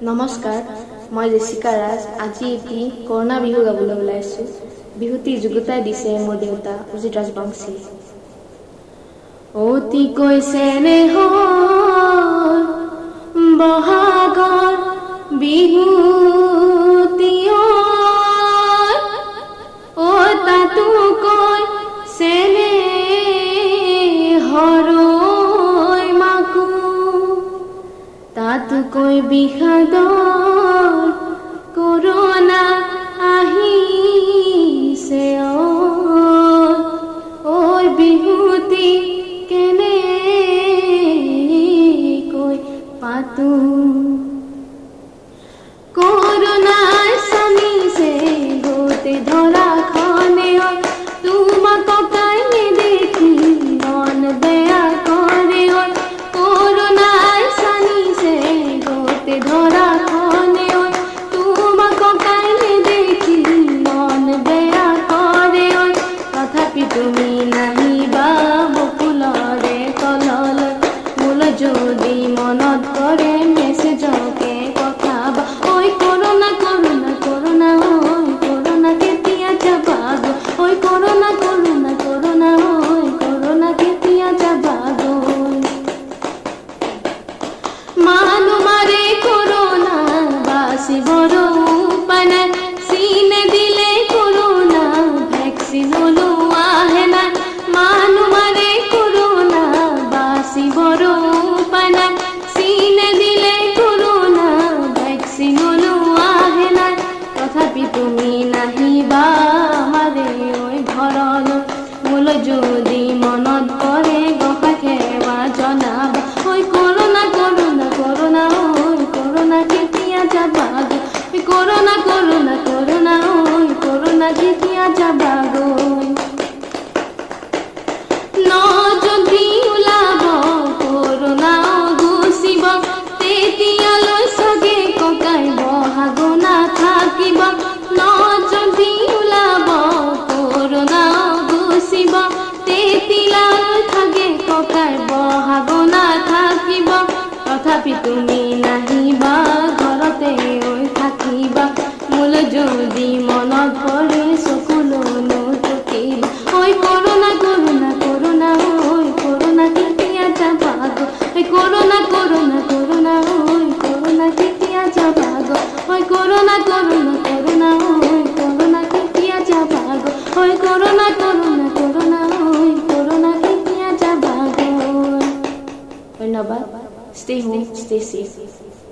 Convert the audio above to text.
নমস্কাৰ, মই জেচিকা ৰাজ। আজি এটি কৰোণা বিহু গাবলৈ ওলাইছোঁ। বিহুটি যুগুতাই দিছে মোৰ দেউতা অজিত ৰাজবংশী। অতি কৈছে নেহৰ বহাগৰ বিহুটিও তাতো কৈ চেনে হৰৈ মাকো তাতো কৈ বিষাদৰ কৰোণা আহিছে ঐ বিহুটি কেনেকৈ পাতো কৰোণাই চানিছে গোটে ধৰাখনে তোমাক ককাই নেদেখি মন বেয়া কৰে কৰোণাই চানিছে গোটে ধৰাখনে তোমাক ককাই নেদেখি মন বেয়া কৰে তথাপি তুমি নাহিবা বকুলৰে তললৈ মোলৈ যদি মনত পৰে মেছেজকে পঠাবা ঐ কৰোণা কৰোণা কৰোণা ঐ কৰোণা কেতিয়া যাবা গো ঐ কৰোণা কৰোণা কৰোণা ঐ কৰোণা কেতিয়া যাবা গো মানুহ মাৰে কৰোণা বাচিবৰ উপায় নাই চিনে দিলে কৰোণা ভেকচিন ওলোৱা হে নাই মানুহ মাৰে কৰোণা বাচিবৰ উপায় নাই চিনে দিলে কৰোণা ভেকচিন ওলোৱা হে নাই তথাপি তুমি নাহিবা আমাৰে ঐ ঘৰলৈ মোলৈ যদি মনত পৰে গহা খেৱা জনাবা ঐ কৰোণা কৰোণা কৰোণা ঐ কৰোণা কেতিয়া যাবা গো কৰোণা কৰোণা কৰোণা ঐ কৰোণা কেতিয়া যাবা গো ন যদি ওলাব কৰোণা গুচিব তেতিয়ালৈ চাগে ককাই বহাগ নাথাকিব ন যদি ওলাব কৰোণা গুচিব তেতিয়ালৈ চাগে ককাই বহাগ নাথাকিব তথাপি তুমি নাহিবা ঘৰতে থাকিবা মোলৈ যদি মনত পৰে চকুলোনো টুকিব ঐ কৰোণা কৰোণা কৰোণা ঐ কৰোণা কেতিয়া যাবা গো কৰোণা কৰোণা কৰোণা ঐ কৰোণা কেতিয়া যাবা গো কৰোণা কৰোণা কৰোণা ঐ কৰোণা কেতিয়া যাবা গো কৰোণা কৰোণা কৰোণা ঐ কৰোণা কেতিয়া যাবা গো ধন্যবাদ। Stay home, stay safe.